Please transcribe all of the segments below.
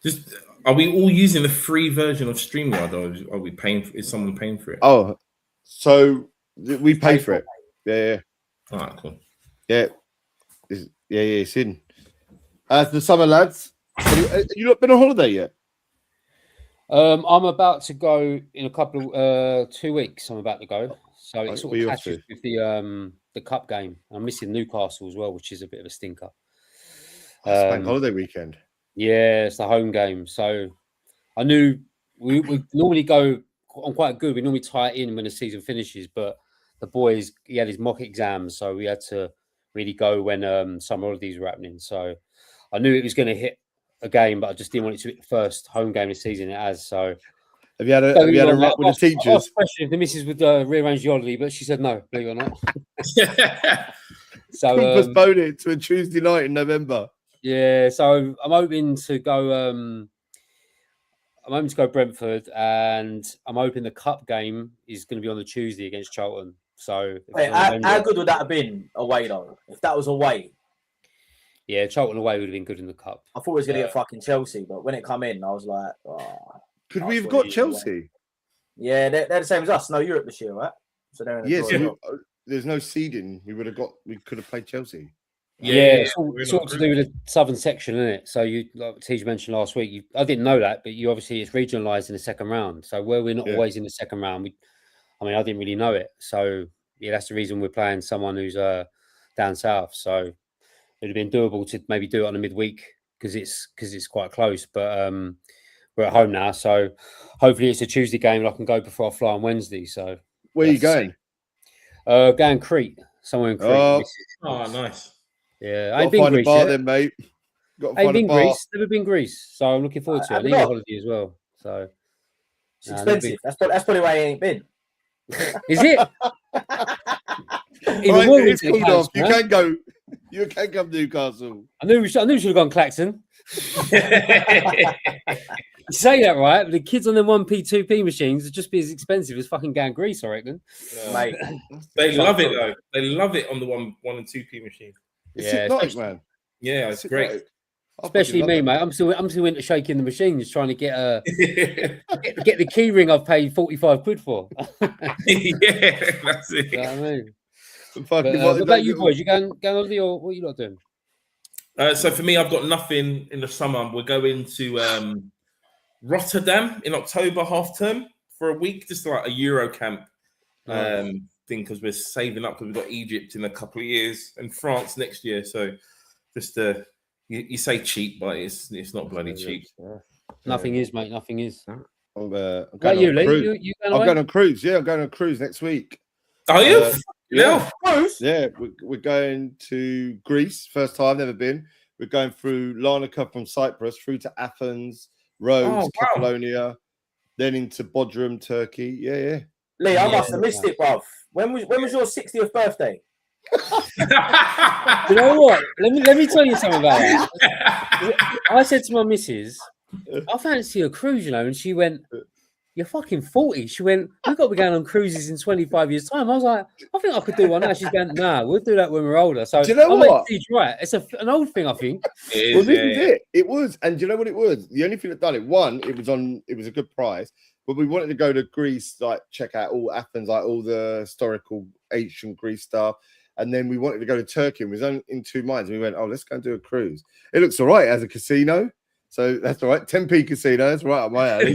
Just are we all using the free version of StreamYard, or are we paying? Is someone paying for it? Oh, so we pay for it. Yeah. All right, cool. Yeah. It's in. As the summer lads, have you not been on holiday yet? I'm about to go in a couple of 2 weeks. I'm about to go, so it sort of catches with the cup game. I'm missing Newcastle as well, which is a bit of a stinker. It's bank holiday weekend. Yeah, it's the home game. So I knew we normally go on quite good. We normally tie it in when the season finishes, but the boys, he had his mock exams, so we had to really go when summer holidays were happening. So I knew it was going to hit a game, but I just didn't want it to be the first home game of the season it has. So have you had a rap with the teachers? I asked a question if the missus would rearrange the holiday, but she said no, believe it or not. So postpone it to a Tuesday night in November. Yeah, so I'm hoping to go. I'm hoping to go Brentford, and I'm hoping the cup game is going to be on the Tuesday against Charlton. So, wait, how good would that have been away though? If that was away, yeah, Charlton away would have been good in the cup. I thought it was going to get fucking Chelsea, but when it come in, I was like, could we have got Chelsea? Away. Yeah, they're the same as us. No Europe this year, right? So they're in so there's no seeding. We could have played Chelsea. Yeah, it's all to do with the southern section, isn't it? So you, like Tej mentioned last week, I didn't know that, but you obviously it's regionalised in the second round. So where we're not always in the second round, I didn't really know it. So yeah, that's the reason we're playing someone who's down south. So it'd have been doable to maybe do it on a midweek because it's quite close. But we're at home now, so hopefully it's a Tuesday game and I can go before I fly on Wednesday. So where are you going? Going Crete, somewhere in Crete. Oh, nice. Yeah, I ain't been Greece yet. Then, mate. I ain't been Greece. Never been Greece, so I'm looking forward to it. I need a holiday as well. So it's expensive. That's probably why I ain't been. Is it? Even more it's cool off. You can go. You can come to Newcastle. I knew we should have gone Clacton. You say that right, but the kids on them 1p, 2p machines would just be as expensive as fucking going Greece, I reckon. Mate, they love it though. They love it on the 1 and 2p machine. Yeah, nice, man. Yeah, it's great. Especially me, mate. I'm still into shaking the machines, trying to get get the key ring I've paid 45 quid for. Yeah, that's it. You know what I mean? What about you boys? You going holiday or what are you not doing? So for me, I've got nothing in the summer. We're going to Rotterdam in October, half term for a week, just like a Euro camp thing, because we're saving up because we've got Egypt in a couple of years and France next year. So just you say cheap, but it's not bloody cheap. Nothing is, mate. Nothing is. I'm going on a cruise. I'm going on a cruise. Yeah, I'm going on a cruise next week. Are you? Yeah, we're going to Greece. First time, never been. We're going through Larnaca from Cyprus through to Athens, Rhodes, Kefalonia, then into Bodrum, Turkey. Yeah. Lee, I must have missed it, bruv. When was your 60th birthday? You know what? Let me tell you something about that. I said to my missus, I fancy a cruise, and she went, "You're fucking 40." She went, "We've got to be going on cruises in 25 years' time." I was like, "I think I could do one now." She's going, "Nah, we'll do that when we're older." So do you know what? Right, it's an old thing, I think. It was, and do you know what it was? The only thing that done it, one, it was a good price, but we wanted to go to Greece, like check out all Athens, like all the historical ancient Greece stuff. And then we wanted to go to Turkey, and we was only in two minds. And we went, let's go and do a cruise. It looks all right as a casino. So that's all right. 10p casino. That's right up my alley.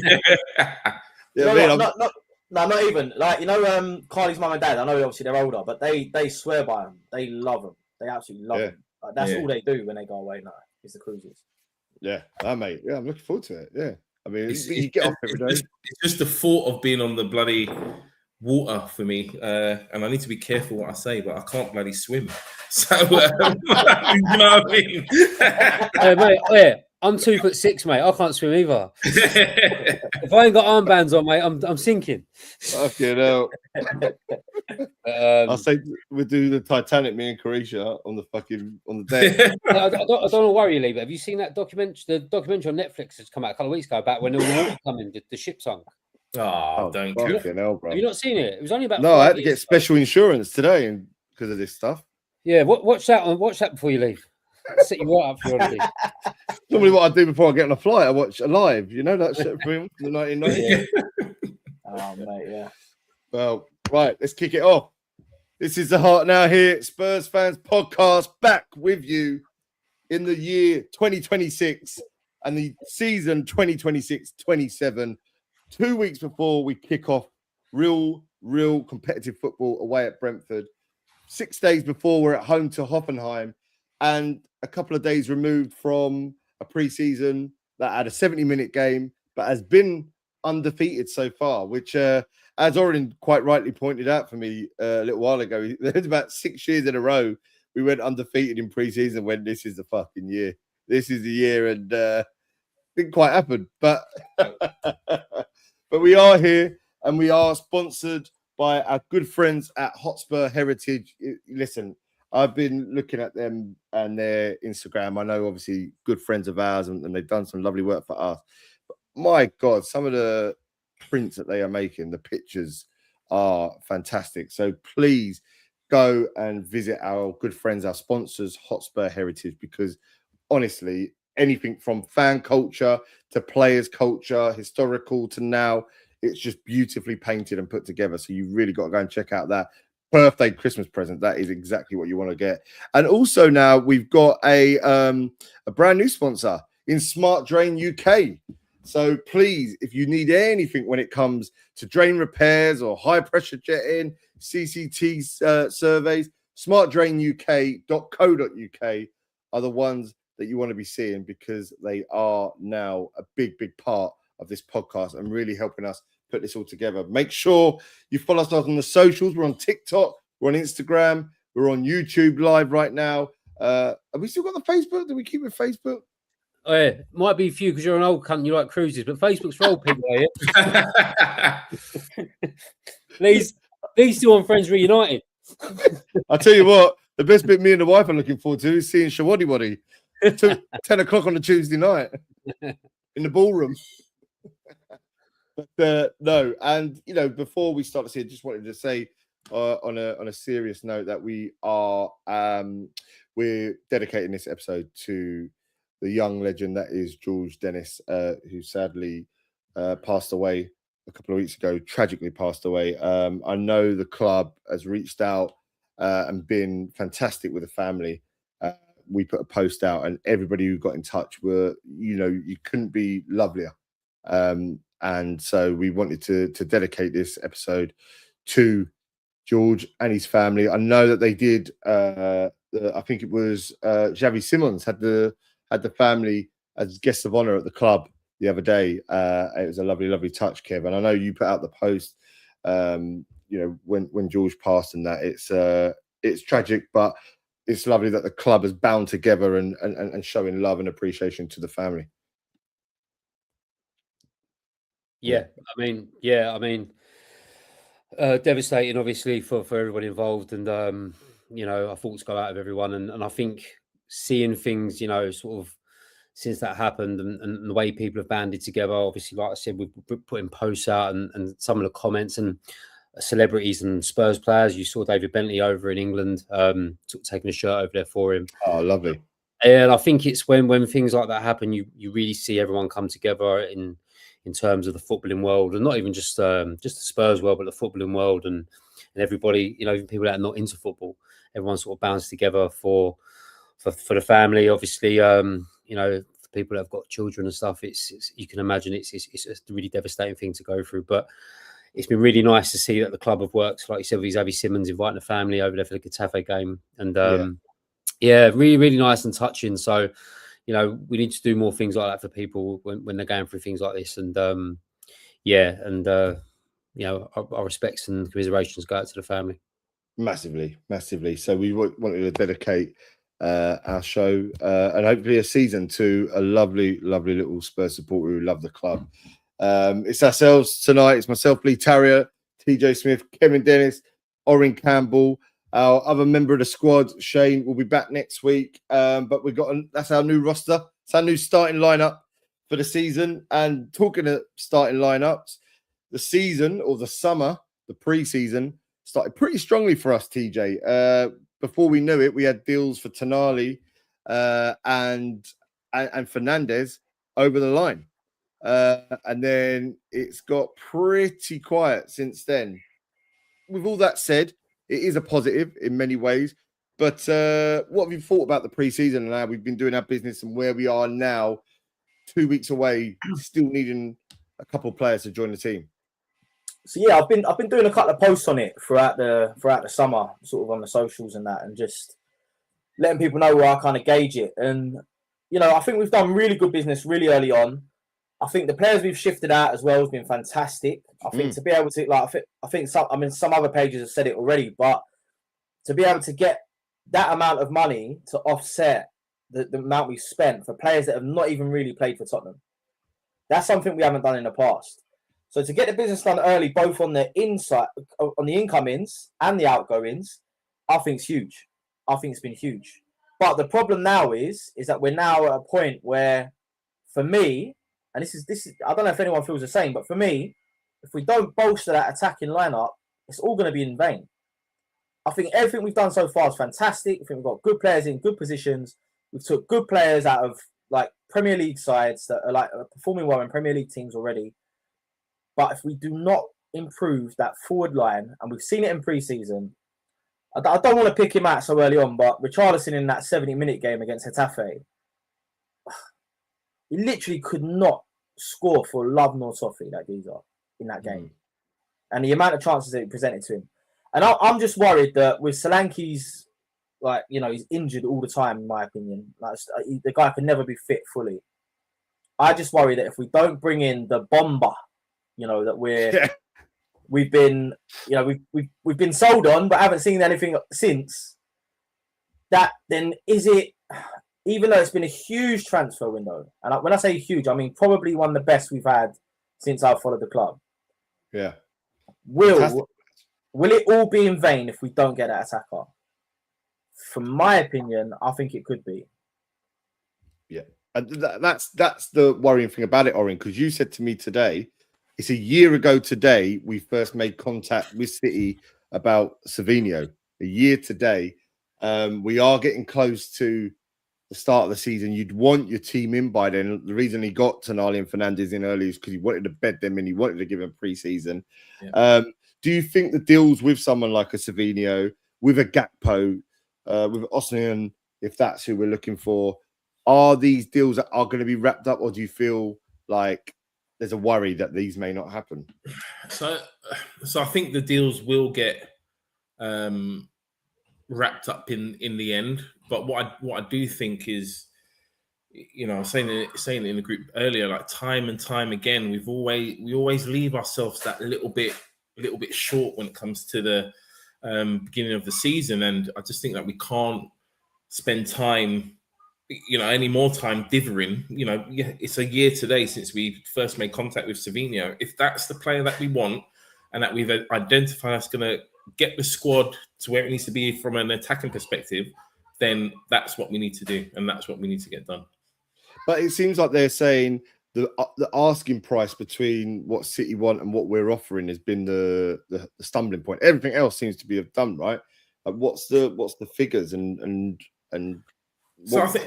Not even. Like, Kylie's mum and dad, I know obviously they're older, but they swear by them. They love them. They absolutely love them. Like, that's all they do when they go away now, is the cruises. Yeah, mate. Yeah, I'm looking forward to it. Yeah. I mean, you get off every day. It's just the thought of being on the bloody water for me, and I need to be careful what I say, but I can't bloody swim. So, you know what I mean? Mate, I'm 2'6", mate. I can't swim either. If I ain't got armbands on, mate, I'm sinking. Fucking hell. I'll say we'll do the Titanic, me and Carisha on the deck. I don't want to worry you, Lee, but have you seen that documentary? The documentary on Netflix has come out a couple of weeks ago about when the water coming, the ship sunk. Don't fucking hell, bro. Have you not seen it? It was only about. No, I had to get special insurance today because of this stuff. Yeah, watch that before you leave. Set you right up for your holiday. Normally, what I do before I get on a flight, I watch Alive. You know that shit film from the 1990s. Oh, mate, yeah. Well, right, let's kick it off. This is the Heart Now Here Spurs Fans Podcast, back with you in the year 2026 and the season 2026-27. 2 weeks before we kick off real competitive football away at Brentford. 6 days before we're at home to Hoffenheim, and a couple of days removed from a pre-season that had a 70-minute game, but has been undefeated so far, which, as Oren quite rightly pointed out for me a little while ago, there's about 6 years in a row we went undefeated in pre-season when this is the fucking year. This is the year, and didn't quite happen. But but we are here, and we are sponsored by our good friends at Hotspur Heritage. Listen, I've been looking at them and their Instagram. I know, obviously, good friends of ours, and they've done some lovely work for us. But my God, some of the prints that they are making, the pictures are fantastic. So please go and visit our good friends, our sponsors, Hotspur Heritage, because honestly, anything from fan culture to players' culture, historical to now, it's just beautifully painted and put together. So you really got to go and check out that birthday Christmas present. That is exactly what you want to get. And also now we've got a brand new sponsor in Smart Drain UK. So please, if you need anything when it comes to drain repairs or high pressure jetting, CCT surveys, smartdrainuk.co.uk are the ones that you want to be seeing, because they are now a big part of this podcast and really helping us put this all together. Make sure you follow us on the socials. We're on TikTok, we're on Instagram, we're on YouTube live right now. Have we still got the Facebook? Do we keep it Facebook? Oh, yeah. Might be a few because you're an old cunt, you like cruises, but Facebook's for old people, are you? These two on Friends Reunited. I'll tell you what, the best bit me and the wife are looking forward to is seeing Shawadi Wadi. 10 o'clock on a Tuesday night in the ballroom. But no, and you know, before we start to see, I just wanted to say on a serious note that we are we're dedicating this episode to the young legend that is George Dennis, who sadly passed away a couple of weeks ago, tragically passed away. I know the club has reached out and been fantastic with the family. We put a post out, and everybody who got in touch were, you know, you couldn't be lovelier. And so we wanted to dedicate this episode to George and his family. I know that they did. I think it was Xavi Simons had the family as guests of honor at the club the other day. It was a lovely touch, Kev. And I know you put out the post. You know, when George passed, and that it's tragic, but it's lovely that the club has bound together and showing love and appreciation to the family. Yeah, I mean, devastating, obviously, for everybody involved, and you know, our thoughts go out of everyone, and I think seeing things, you know, sort of since that happened, and the way people have banded together, obviously, like I said, we're putting posts out, and some of the comments and celebrities and Spurs players. You saw David Bentley over in England, taking a shirt over there for him. Oh, lovely. And I think it's when things like that happen, you really see everyone come together in terms of the footballing world, and not even just the Spurs world, but the footballing world, and everybody, you know, even people that are not into football, everyone sort of bounds together for the family. Obviously, you know, for people that have got children and stuff, it's you can imagine it's a really devastating thing to go through. But it's been really nice to see that the club have worked, like you said, with Xavi Simons inviting the family over there for the Getafe game, and yeah, really nice and touching. So, you know, we need to do more things like that for people when they're going through things like this. And you know, our respects and commiserations go out to the family. Massively. So we wanted to dedicate our show and hopefully a season to a lovely little Spurs supporter who love the club. It's ourselves tonight. It's myself, Lee Tarrier, TJ Smith, Kevin Dennis, Oren Campbell. Our other member of the squad, Shane, will be back next week. But we've got that's our new roster. It's our new starting lineup for the season. And talking of starting lineups, the season or the summer, the pre-season started pretty strongly for us, TJ. Before we knew it, we had deals for Tonali and and Fernandes over the line. And then it's got pretty quiet since then. With all that said, it is a positive in many ways. But what have you thought about the preseason and how we've been doing our business and where we are now, 2 weeks away, still needing a couple of players to join the team? So yeah, I've been doing a couple of posts on it throughout the summer, sort of on the socials and that, and just letting people know where I kind of gauge it. And I think we've done really good business really early on. I think the players we've shifted out as well has been fantastic. I think to be able to some other pages have said it already, but to be able to get that amount of money to offset the amount we've spent for players that have not even really played for Tottenham, that's something we haven't done in the past. So to get the business done early, both on the incomings and the outgoings, I think it's huge. I think it's been huge. But the problem now is that we're now at a point where, for me, and this is I don't know if anyone feels the same, but for me, if we don't bolster that attacking lineup, it's all going to be in vain. I think everything we've done so far is fantastic. I think we've got good players in good positions. We've took good players out of Premier League sides that are performing well in Premier League teams already. But if we do not improve that forward line, and we've seen it in pre-season, I don't want to pick him out so early on, but Richarlison in that 70-minute game against Getafe, he literally could not score for love nor toffee, that geezer, in that game. And the amount of chances that he presented to him. And I'm just worried that with Solanke's, he's injured all the time, in my opinion. The guy can never be fit fully. I just worry that if we don't bring in the bomber, that we've been sold on, but haven't seen anything since. That then is it. Even though it's been a huge transfer window, and when I say huge, I mean probably one of the best we've had since I've followed the club. Yeah. Will it all be in vain if we don't get that attacker? From my opinion, I think it could be. Yeah. And that's the worrying thing about it, Oren, because you said to me today, it's a year ago today we first made contact with City about Savinho. A year today. We are getting close to the start of the season. You'd want your team in by then. The reason he got Tonali and Fernandes in early is because he wanted to bed them in. He wanted to give them pre-season. Yeah. Do you think the deals with someone like a Savinho, with a Gakpo, with Osimhen, if that's who we're looking for, are these deals that are going to be wrapped up, or do you feel like there's a worry that these may not happen? So I think the deals will get wrapped up in the end. But what I do think is, I was saying it in the group earlier, like time and time again, we always leave ourselves that little bit short when it comes to the beginning of the season, and I just think that we can't spend time, any more time dithering. It's a year today since we first made contact with Savinho. If that's the player that we want and that we've identified that's going to get the squad to where it needs to be from an attacking perspective, then that's what we need to do, and that's what we need to get done. But it seems like they're saying the asking price between what City want and what we're offering has been the stumbling point. Everything else seems to be done, right? What's the figures and so I think,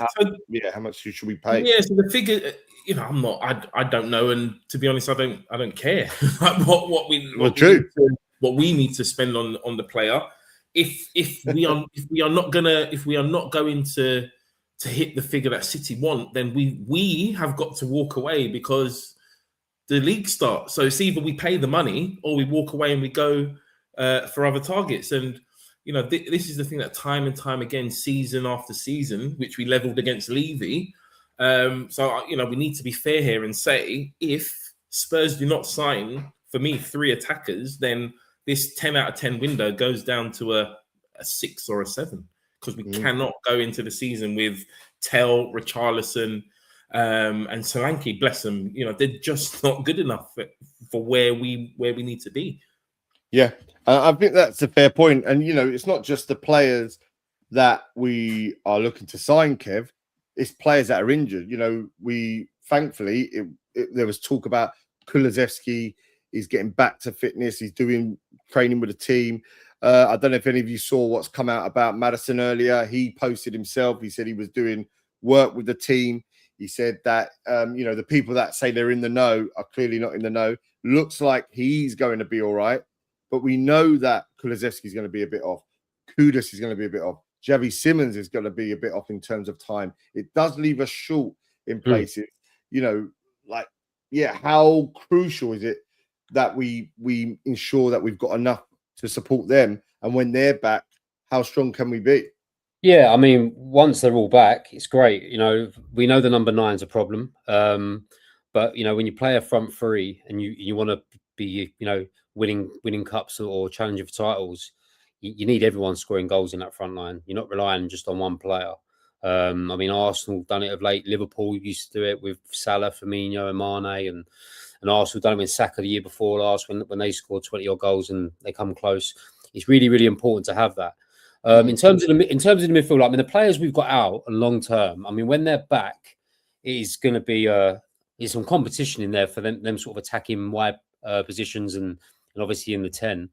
how much should we pay? Yeah, so the figure, I don't know, and to be honest, I don't care like what we need to spend on the player. If we are not going to hit the figure that City want, then we have got to walk away because the league starts. So it's either we pay the money or we walk away and we go for other targets. And this is the thing that time and time again, season after season, which we leveled against Levy. So we need to be fair here and say, if Spurs do not sign, for me, 3 attackers, then this 10 out of 10 window goes down to a 6 or a 7, because we cannot go into the season with Tell, Richarlison, and Solanke. Bless them, they're just not good enough for where we need to be. Yeah, I think that's a fair point. And it's not just the players that we are looking to sign, Kev. It's players that are injured. We thankfully there was talk about Kulusevski. He's getting back to fitness. He's doing training with the team. I don't know if any of you saw what's come out about Maddison earlier. He posted himself. He said he was doing work with the team. He said that, the people that say they're in the know are clearly not in the know. Looks like he's going to be all right. But we know that Kulusevski is going to be a bit off. Kudus is going to be a bit off. Javi Simmons is going to be a bit off in terms of time. It does leave us short in places. How crucial is it that we ensure that we've got enough to support them? And when they're back, how strong can we be? Yeah, I mean, once they're all back, it's great. We know the number 9's a problem. But, when you play a front three and you want to be, winning cups or challenging for titles, you need everyone scoring goals in that front line. You're not relying just on one player. Arsenal done it of late. Liverpool used to do it with Salah, Firmino, and Mane, and Arsenal done it with Saka the year before last when they scored 20-odd goals and they come close. It's really, really important to have that. In terms of the midfield, the players we've got out and long term, when they're back, it is going to be there's some competition in there for them sort of attacking wide positions and obviously in the 10.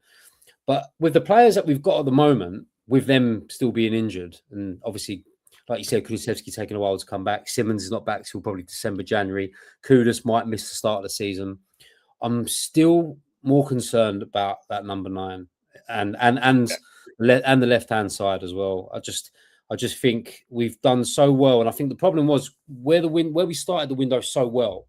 But with the players that we've got at the moment, with them still being injured, and obviously, like you said, Kulusevski taking a while to come back. Simmons is not back till probably December, January. Kudus might miss the start of the season. I'm still more concerned about that number 9 and the left-hand side as well. I just think we've done so well, and I think the problem was where we started the window so well,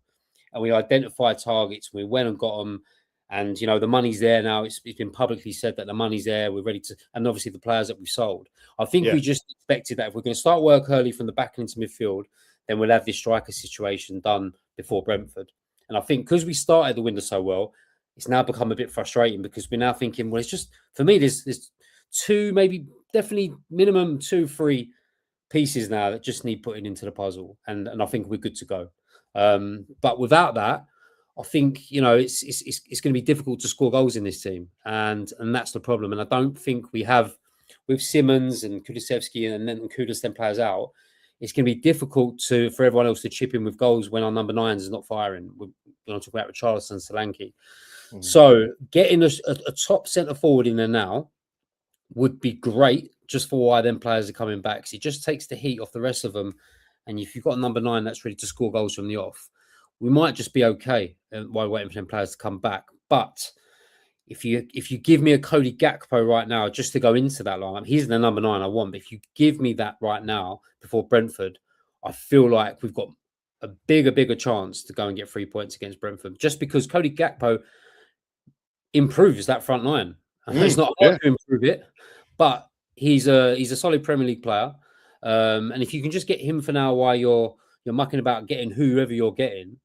and we identified targets, we went and got them, and the money's there now. It's been publicly said that the money's there. We're ready to, and obviously the players that we've sold. I think we just expected that if we're going to start work early from the back into midfield, then we'll have this striker situation done before Brentford. And I think because we started the window so well, it's now become a bit frustrating because we're now thinking, well, it's just, for me, there's two, maybe definitely minimum 2-3 pieces now that just need putting into the puzzle. And I think we're good to go. But without that, I think, it's going to be difficult to score goals in this team. And that's the problem. And I don't think we have, with Simmons and Kulusevski and then Kudus then players out, it's going to be difficult for everyone else to chip in with goals when our number 9s is not firing. We're going to talk about Richarlison and Solanke. So getting a top centre forward in there now would be great just for why them players are coming back. So it just takes the heat off the rest of them. And if you've got a number 9 that's ready to score goals from the off, we might just be okay while waiting for them players to come back. But if you give me a Cody Gakpo right now just to go into that line, he's the number 9 I want. But if you give me that right now before Brentford, I feel like we've got a bigger chance to go and get 3 points against Brentford, just because Cody Gakpo improves that front line. It's not hard to improve it, but he's a solid Premier League player. And if you can just get him for now while you're mucking about getting whoever you're getting,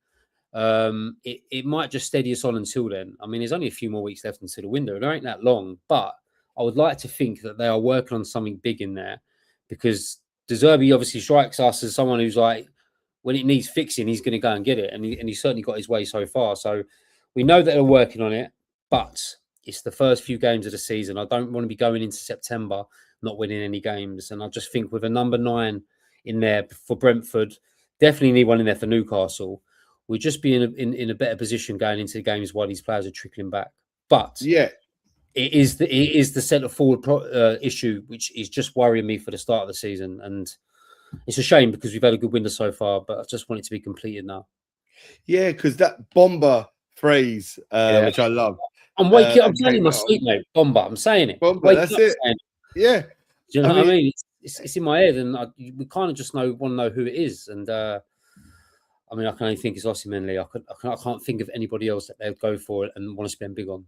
it might just steady us on until then. There's only a few more weeks left until the window. It ain't that long, but I would like to think that they are working on something big in there, because De Zerbi obviously strikes us as someone who's like, when it needs fixing, he's going to go and get it. And he's certainly got his way so far. So we know that they're working on it, but it's the first few games of the season. I don't want to be going into September not winning any games. And I just think with a number 9 in there for Brentford, definitely need one in there for Newcastle, we'll just be in a better position going into the games while these players are trickling back. But it is the centre forward issue, which is just worrying me for the start of the season. And it's a shame because we've had a good window so far, but I just want it to be completed now. Yeah, because that bomber phrase, which I love. I'm waking up. I'm saying in my sleep, mate. Bomber. I'm saying it. Bomber, that's it. Yeah. Do you know what I mean? It's in my head, and we kind of just want to know who it is. And I can only think it's Osimhen. I can't think of anybody else that they'd go for it and want to spend big on.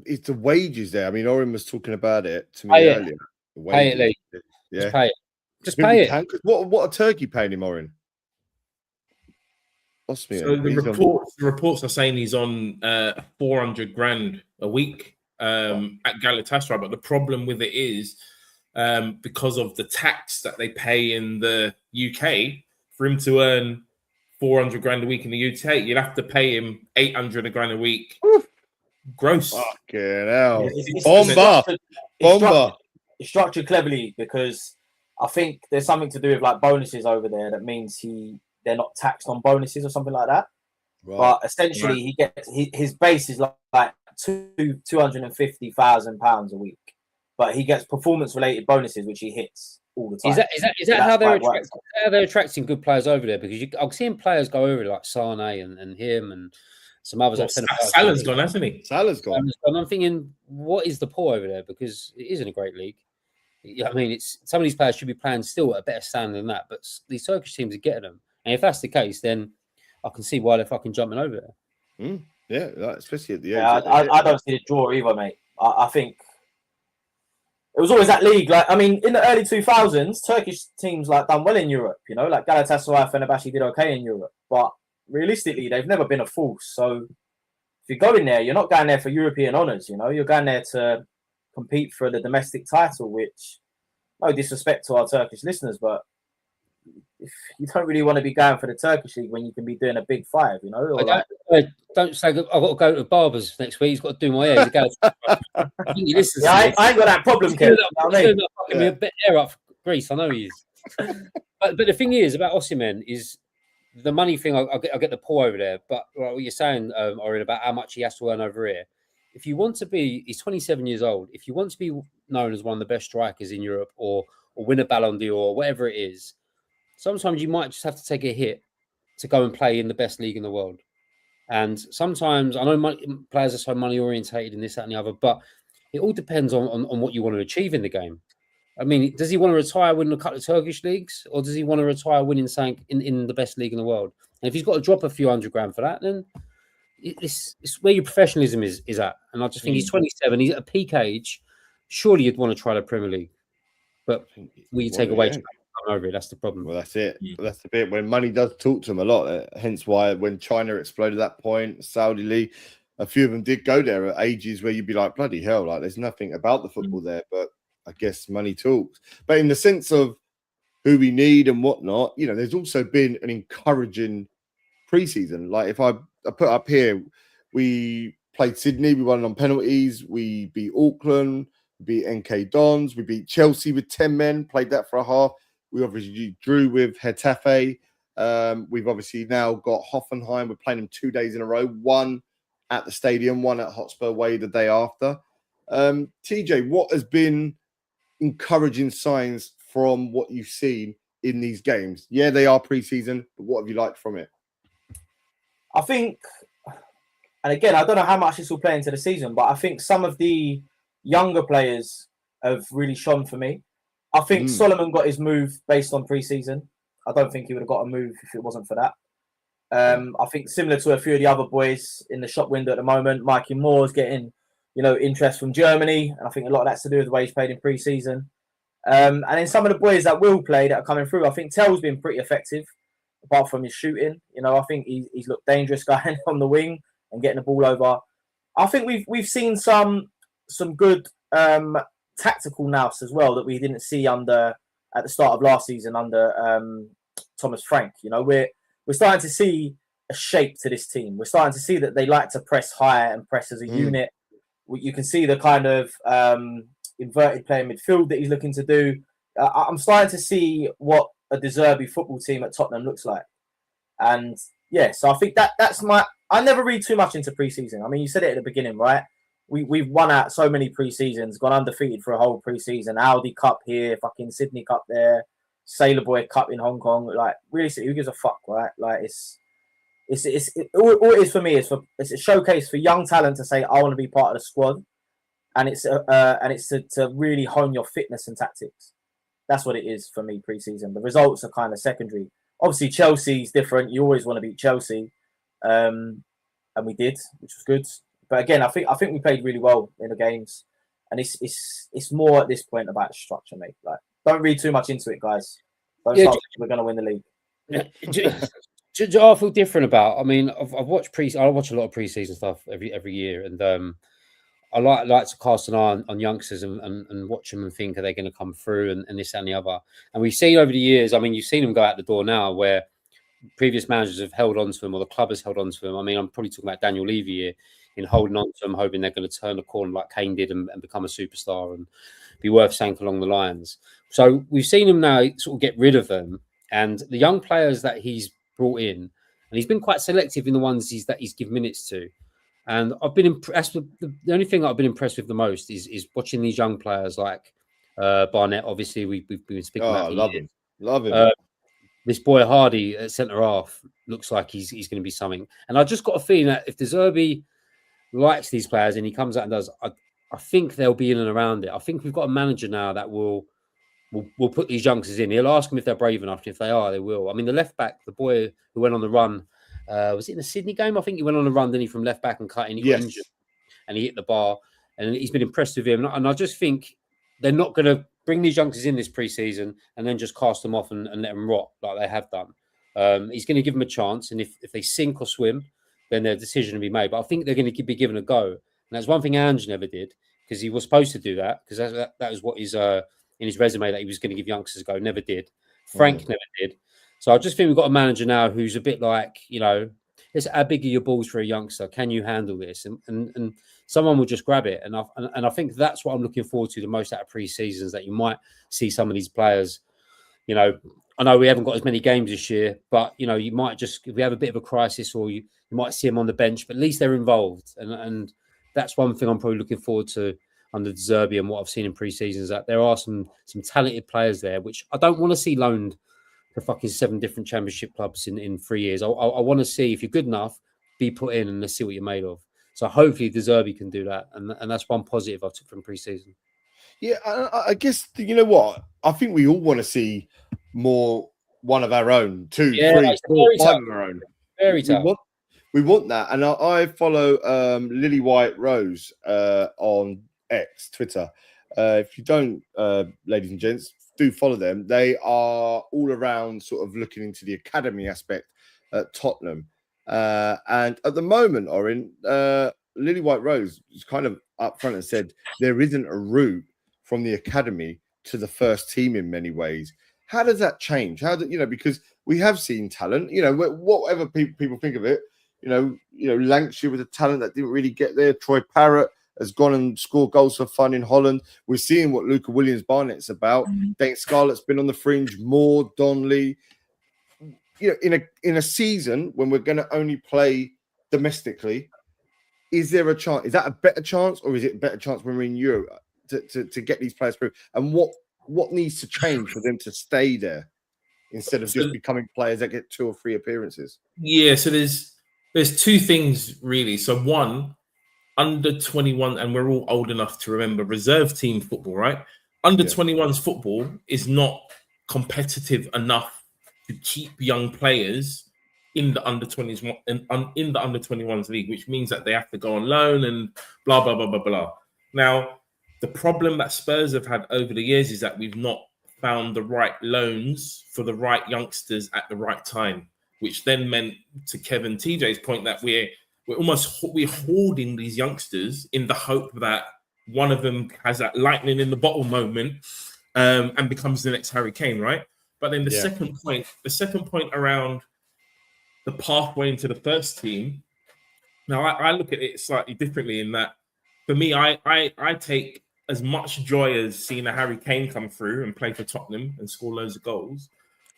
It's the wages there. Oren was talking about it to me earlier. Pay it, Lee. Yeah. Just pay it. Just pay it. What are Turkey paying him, Oren? Osimhen. So the reports are saying he's on 400 grand a week at Galatasaray, but the problem with it is because of the tax that they pay in the UK, for him to earn 400 grand a week in the UK, you'd have to pay him 800 grand a week. Oof. Gross. Fucking hell. Bomber. It's structured cleverly because I think there's something to do with like bonuses over there that means they're not taxed on bonuses or something like that. Right. But essentially, he gets his base is like £250,000 a week, but he gets performance related bonuses which he hits. all the time. Is that how they're attracting good players over there? Because I'm seeing players go over like Sane and him and some others. Well, Salah's gone, hasn't he? Salah's gone. And I'm thinking, what is the pull over there? Because it isn't a great league. I mean, it's some of these players should be playing still at a better standard than that, but these Turkish teams are getting them. And if that's the case, then I can see why they're fucking jumping over there. Yeah, especially at the end. I don't see the draw either, mate. I think it was always that league. Like, I mean, in the early 2000s, Turkish teams like done well in Europe. You know, like Galatasaray, Fenerbahce did okay in Europe, but realistically, they've never been a force. So if you go in there, you're not going there for European honours. You know, you're going there to compete for the domestic title. Which, no disrespect to our Turkish listeners, but if you don't really want to be going for the Turkish league when you can be doing a big five, you know. Or don't say I've got to go to Barbers next week. He's got to do my hair. I ain't got that problem, Kev. Me a bit air up for Greece. I know he is. but the thing is about Osimhen is the money thing. I get the pull over there. But like what you're saying, Orion, about how much he has to earn over here. If you want to be, he's 27 years old. If you want to be known as one of the best strikers in Europe or win a Ballon d'Or or whatever it is, sometimes you might just have to take a hit to go and play in the best league in the world. And sometimes I know players are so money orientated and this, that, and the other, but it all depends on what you want to achieve in the game. I mean, does he want to retire winning a couple of Turkish leagues, or does he want to retire winning something in the best league in the world? And if he's got to drop a few $100,000 for that, then it's where your professionalism is at. And I just think he's 27, he's at a peak age. Surely you'd want to try the Premier League, but we take away. Over it. That's the problem. Well, that's it. That's the bit when money does talk to them a lot. Hence why when China exploded at that point, Saudi League, a few of them did go there at ages where you'd be like, bloody hell, like there's nothing about the football there, but I guess money talks. But in the sense of who we need and whatnot, you know, there's also been an encouraging preseason. Like if I put up here, we played Sydney, we won on penalties, we beat Auckland, we beat NK Dons, we beat Chelsea with 10 men, played that for a half. We obviously drew with Getafe. We've obviously now got Hoffenheim. We're playing them 2 days in a row. One at the stadium, one at Hotspur Way the day after. TJ, what has been encouraging signs from what you've seen in these games? Yeah, they are pre-season, but what have you liked from it? I think, and again, I don't know how much this will play into the season, but I think some of the younger players have really shone for me. I think Solomon got his move based on pre-season. I don't think he would have got a move if it wasn't for that. I think similar to a few of the other boys in the shop window at the moment, Mikey Moore's getting, interest from Germany. And I think a lot of that's to do with the way he's played in pre-season. And then some of the boys that will play that are coming through, I think Tell's been pretty effective, apart from his shooting. I think he's looked dangerous going on the wing and getting the ball over. I think we've seen some good tactical nous as well that we didn't see at the start of last season under Thomas Frank. We're starting to see a shape to this team. We're starting to see that they like to press high and press as a unit. You can see the kind of inverted play in midfield that he's looking to do. I'm starting to see what a De Zerbi football team at Tottenham looks like. And so I think that's I never read too much into pre-season. I mean, you said it at the beginning, right? We've won out so many pre-seasons, gone undefeated for a whole pre-season. Audi Cup here, fucking Sydney Cup there, Sailor Boy Cup in Hong Kong. Like, really, who gives a fuck, right? Like, all it is for me is it's a showcase for young talent to say I want to be part of the squad, and it's to really hone your fitness and tactics. That's what it is for me pre-season. The results are kind of secondary. Obviously, Chelsea's different. You always want to beat Chelsea, and we did, which was good. But again, I think we played really well in the games, and it's more at this point about structure, mate. Like, don't read too much into it, guys. Don't start we're going to win the league. I feel different about. I mean, I've watched I watch a lot of pre-season stuff every year, and I like to cast an eye on youngsters and watch them and think, are they going to come through and this and the other. And we've seen over the years. I mean, you've seen them go out the door now, where previous managers have held on to them, or the club has held on to them. I mean, I'm probably talking about Daniel Levy here, in holding on to them, hoping they're going to turn the corner like Kane did and become a superstar and be worth something along the lines. So we've seen him now sort of get rid of them, and the young players that he's brought in, and he's been quite selective in the ones that he's given minutes to. And I've been impressed with the only thing I've been impressed with the most is watching these young players like Barnett, obviously, we've been speaking about. Love him. This boy Hardy at centre half looks like he's going to be something. And I just got a feeling that if De Zerbi likes these players and he comes out and does, I think they'll be in and around it. I think we've got a manager now that will put these youngsters in. He'll ask them if they're brave enough. If they are, they will. I mean, the left back, the boy who went on the run, was it in the Sydney game? I think he went on the run, didn't he, from left back and cut in. He got injured and he hit the bar. And he's been impressed with him. And I just think they're not going to bring these youngsters in this pre-season and then just cast them off and let them rot like they have done. He's going to give them a chance. And if they sink or swim, then their decision will be made. But I think they're going to be given a go. And that's one thing Ange never did, because he was supposed to do that, because that was what is in his resume, that he was going to give youngsters a go. Never did. Frank never did. So I just think we've got a manager now who's a bit like, it's how big are your balls for a youngster? Can you handle this? And someone will just grab it. And I think that's what I'm looking forward to the most out of pre-seasons, that you might see some of these players, I know we haven't got as many games this year, but, you might just, if we have a bit of a crisis, or you might see them on the bench, but at least they're involved. And that's one thing I'm probably looking forward to under De Zerbi, and what I've seen in pre-seasons, that there are some talented players there, which I don't want to see loaned to fucking 7 different championship clubs in 3 years. I want to see, if you're good enough, be put in and let's see what you're made of. So hopefully De Zerbi can do that. And that's one positive I took from pre-season. Yeah, I guess, you know what? I think we all want to see more, one of our own, 2, 3, 4, 5 of our own. Very tough. We want that. And I follow Lily White Rose on X, Twitter. If you don't, ladies and gents, do follow them. They are all around sort of looking into the academy aspect at Tottenham. And at the moment, Orin, Lily White Rose was kind of up front and said there isn't a route from the academy to the first team in many ways. How does that change? Because we have seen talent, whatever people think of it, Lancashire was a talent that didn't really get there. Troy Parrott has gone and scored goals for fun in Holland. We're seeing what Luca Williams-Barnett's about. Dane Scarlett's been on the fringe. Moore, Donnelly. In a season when we're going to only play domestically, is there a chance? Is that a better chance, or is it a better chance when we're in Europe to get these players through? And what needs to change for them to stay there instead of just becoming players that get 2 or 3 appearances? Yeah, so there's 2 things really. So one, under 21, and we're all old enough to remember reserve team football, right? Under 21s football is not competitive enough to keep young players in the under 20s in the under 21s league, which means that they have to go on loan and blah blah blah blah blah. Now, the problem that Spurs have had over the years is that we've not found the right loans for the right youngsters at the right time, which then meant, to Kevin TJ's point, that we're hoarding these youngsters in the hope that one of them has that lightning in the bottle moment and becomes the next Harry Kane, right? But then the second point around the pathway into the first team. Now I look at it slightly differently in that, for me, I take as much joy as seeing a Harry Kane come through and play for Tottenham and score loads of goals.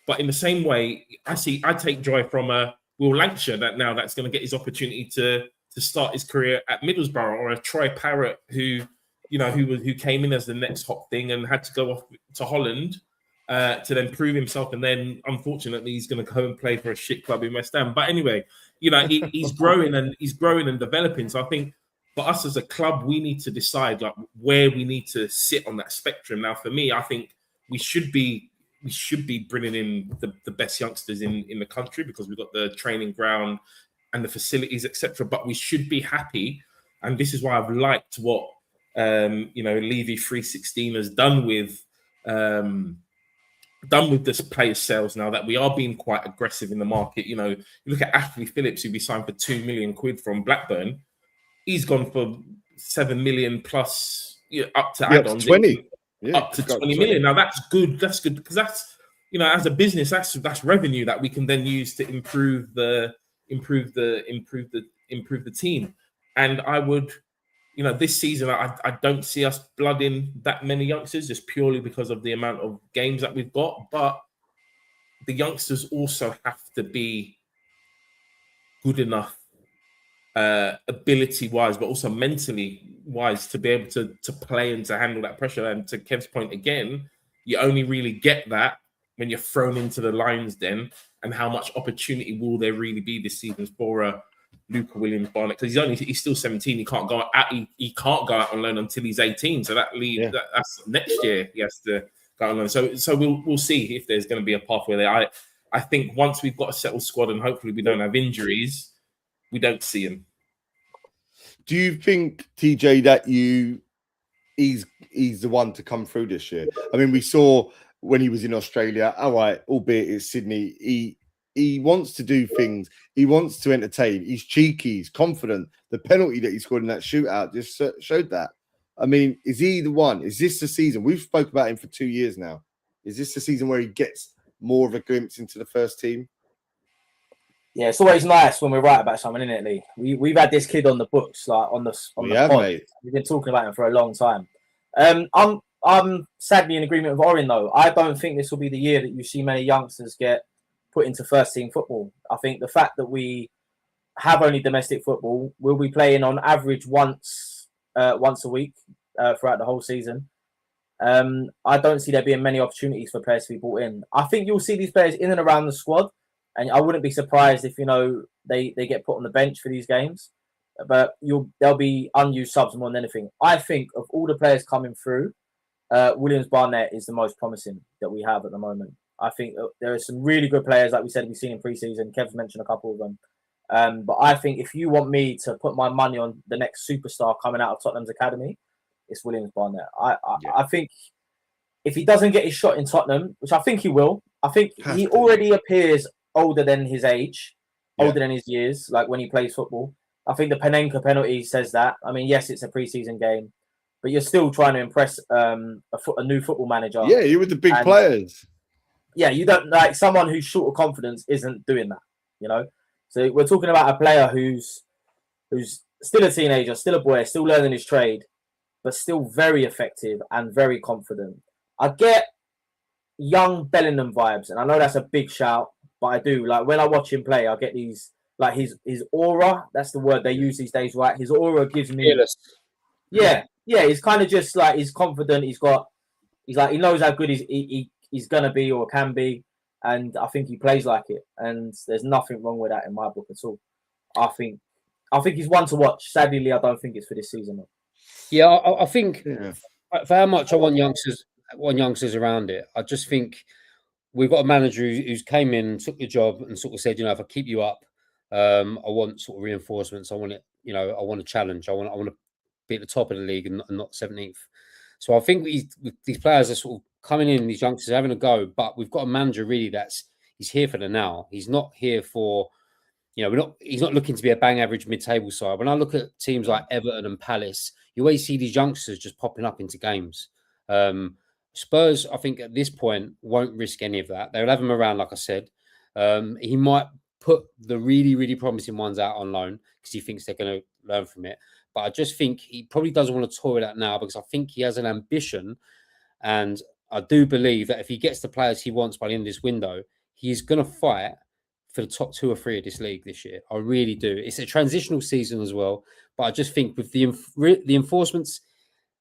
But in the same way, I take joy from a Will Lancashire that's going to get his opportunity to start his career at Middlesbrough, or a Troy Parrott who came in as the next hot thing and had to go off to Holland to then prove himself, and then unfortunately he's going to go and play for a shit club in West Ham. But anyway, he's growing and developing. So I think for us as a club, we need to decide where we need to sit on that spectrum. Now, for me, I think we should be bringing in the best youngsters in the country, because we've got the training ground and the facilities, etc. But we should be happy, and this is why I've liked what Levy 316 has done with this player sales now, that we are being quite aggressive in the market. You look at Ashley Phillips, who we signed for £2 million from Blackburn. He's gone for 7 million plus, up to add-ons. 20. Up to 20 million. Now that's good. That's good, because that's, as a business, that's revenue that we can then use to improve the team. And I would, this season, I don't see us blooding that many youngsters, just purely because of the amount of games that we've got. But the youngsters also have to be good enough ability wise, but also mentally wise to be able to play and to handle that pressure. And to Kev's point again, you only really get that when you're thrown into the Lions den. And how much opportunity will there really be this season for Luca Williams-Barnett? Because he's still 17. He can't go out. He can't go out on loan until he's 18. So that's next year he has to go out on loan. So we'll see if there's going to be a pathway there. I think once we've got a settled squad and hopefully we don't have injuries, we don't see him. Do you think, TJ, that he's the one to come through this year? I mean, we saw when he was in Australia, all right, albeit it's Sydney, he wants to do things. He wants to entertain. He's cheeky. He's confident. The penalty that he scored in that shootout just showed that. I mean, is he the one? Is this the season? We've spoke about him for 2 years now. Is this the season where he gets more of a glimpse into the first team? Yeah, it's always nice when we're right about someone, isn't it, Lee? We've had this kid on the books, like on the pod. Mate. We've been talking about him for a long time. I'm sadly in agreement with Orin, though. I don't think this will be the year that you see many youngsters get put into first team football. I think the fact that we have only domestic football, we'll be playing on average once a week throughout the whole season. I don't see there being many opportunities for players to be brought in. I think you'll see these players in and around the squad, and I wouldn't be surprised if they get put on the bench for these games. But there'll be unused subs more than anything. I think of all the players coming through, Williams-Barnett is the most promising that we have at the moment. I think there are some really good players, like we said, we've seen in pre-season. Kev's mentioned a couple of them. But I think if you want me to put my money on the next superstar coming out of Tottenham's academy, it's Williams-Barnett. I think if he doesn't get his shot in Tottenham, which I think he will, I think he already appears older than his age, older than his years, like when he plays football. I think the Panenka penalty says that. I mean, yes, it's a pre-season game, but you're still trying to impress a new football manager. Yeah, you with the big players. Yeah, you don't like someone who's short of confidence isn't doing that, So we're talking about a player who's still a teenager, still a boy, still learning his trade, but still very effective and very confident. I get young Bellingham vibes, and I know that's a big shout, but I do. Like when I watch him play, I get these, like his aura. That's the word they use these days, right? His aura gives me. Fearless. Yeah. He's kind of just like he's confident. He's like he knows how good he's gonna be or can be, and I think he plays like it. And there's nothing wrong with that in my book at all. I think he's one to watch. Sadly, I don't think it's for this season, though. Yeah, I think for how much I want youngsters around it, I just think we've got a manager who's came in and took the job and sort of said, if I keep you up, I want sort of reinforcements. I want it, I want a challenge. I want to be at the top of the league and not 17th. So I think these players are sort of coming in, these youngsters are having a go, but we've got a manager really he's here for the now. He's not here for, he's not looking to be a bang average mid-table side. When I look at teams like Everton and Palace, you always see these youngsters just popping up into games. Spurs, I think at this point, won't risk any of that. They'll have him around, like I said. He might put the really, really promising ones out on loan because he thinks they're going to learn from it. But I just think he probably doesn't want to toy that now because I think he has an ambition. And I do believe that if he gets the players he wants by the end of this window, he's going to fight for the top 2 or 3 of this league this year. I really do. It's a transitional season as well. But I just think with the reinforcements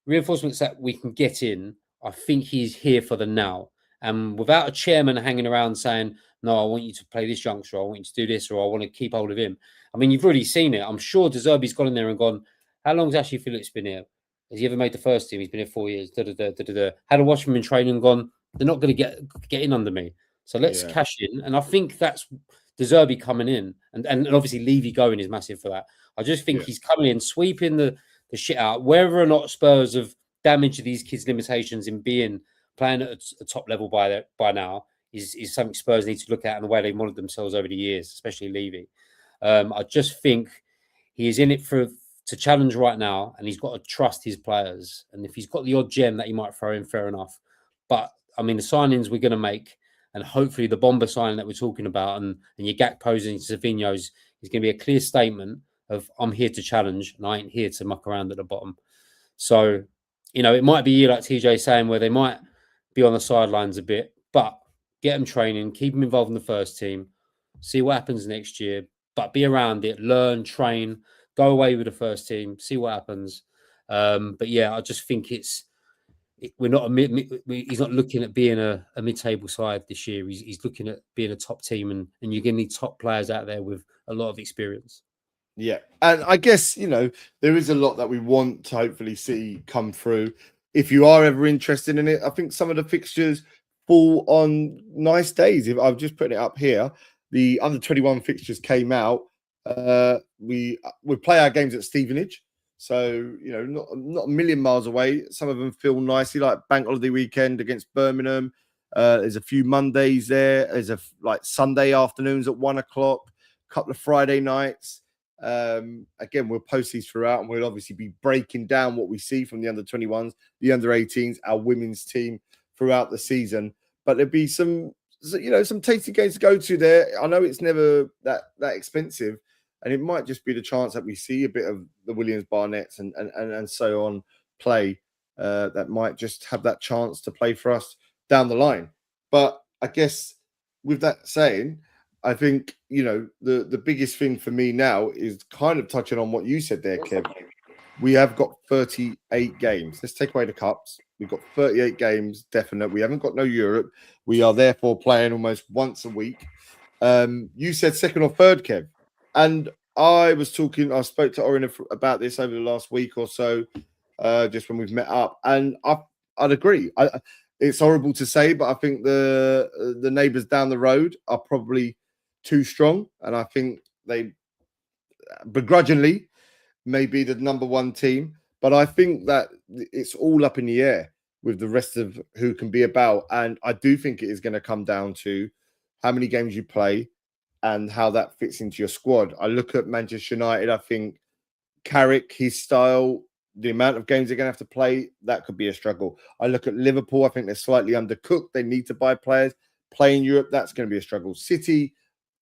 that we can get in, I think he's here for the now. And without a chairman hanging around saying, no, I want you to play this youngster, I want you to do this, or I want to keep hold of him. I mean, you've already seen it. I'm sure De Zerbi's gone in there and gone, how long's Ashley Phillips been here? Has he ever made the first team? He's been here 4 years. Had to watch him in training and gone, they're not going to get in under me. So let's cash in. And I think that's De Zerbi coming in. And obviously Levy going is massive for that. I just think he's coming in, sweeping the shit out. Whether or not Spurs have damaged these kids' limitations in playing at a top level by now is something Spurs need to look at and the way they've monitored themselves over the years, especially Levy. I just think he is in it to challenge right now, and he's got to trust his players. And if he's got the odd gem that he might throw in, fair enough. But I mean, the signings we're going to make, and hopefully the bomber signing that we're talking about, and your Gakpos and Savinhos is going to be a clear statement of I'm here to challenge, and I ain't here to muck around at the bottom. So, it might be a year like TJ saying where they might be on the sidelines a bit, but get them training, keep them involved in the first team, see what happens next year, but be around it, learn, train, go away with the first team, see what happens. But yeah, I just think we're not he's not looking at being a mid-table side this year. He's looking at being a top team, and you're going to need top players out there with a lot of experience. Yeah, and I guess, there is a lot that we want to hopefully see come through. If you are ever interested in it, I think some of the fixtures fall on nice days. If I've just put it up here, the under 21 fixtures came out. We play our games at Stevenage, so not a million miles away. Some of them feel nicely, like Bank Holiday weekend against Birmingham. There's a few Mondays there. There's like Sunday afternoons at 1 o'clock. A couple of Friday nights. Again, we'll post these throughout, and we'll obviously be breaking down what we see from the under 21s, the under 18s, our women's team throughout the season. But there'll be some tasty games to go to there. I know it's never that expensive, and it might just be the chance that we see a bit of the Williams Barnetts and so on play that might just have that chance to play for us down the line. But I guess with that saying, I think, the biggest thing for me now is kind of touching on what you said there, Kev. We have got 38 games. Let's take away the cups. We've got 38 games, definite. We haven't got no Europe. We are therefore playing almost once a week. You said second or third, Kev. And I spoke to Orin about this over the last week or so, just when we've met up. And I'd agree. It's horrible to say, but I think the neighbours down the road are probably too strong, and I think they begrudgingly may be the number one team, but I think that it's all up in the air with the rest of who can be about, and I do think it is going to come down to how many games you play and how that fits into your squad. I look at Manchester United, I think Carrick, his style, the amount of games they're going to have to play, that could be a struggle. I look at Liverpool, I think they're slightly undercooked. They need to buy players. Play in Europe, that's going to be a struggle. City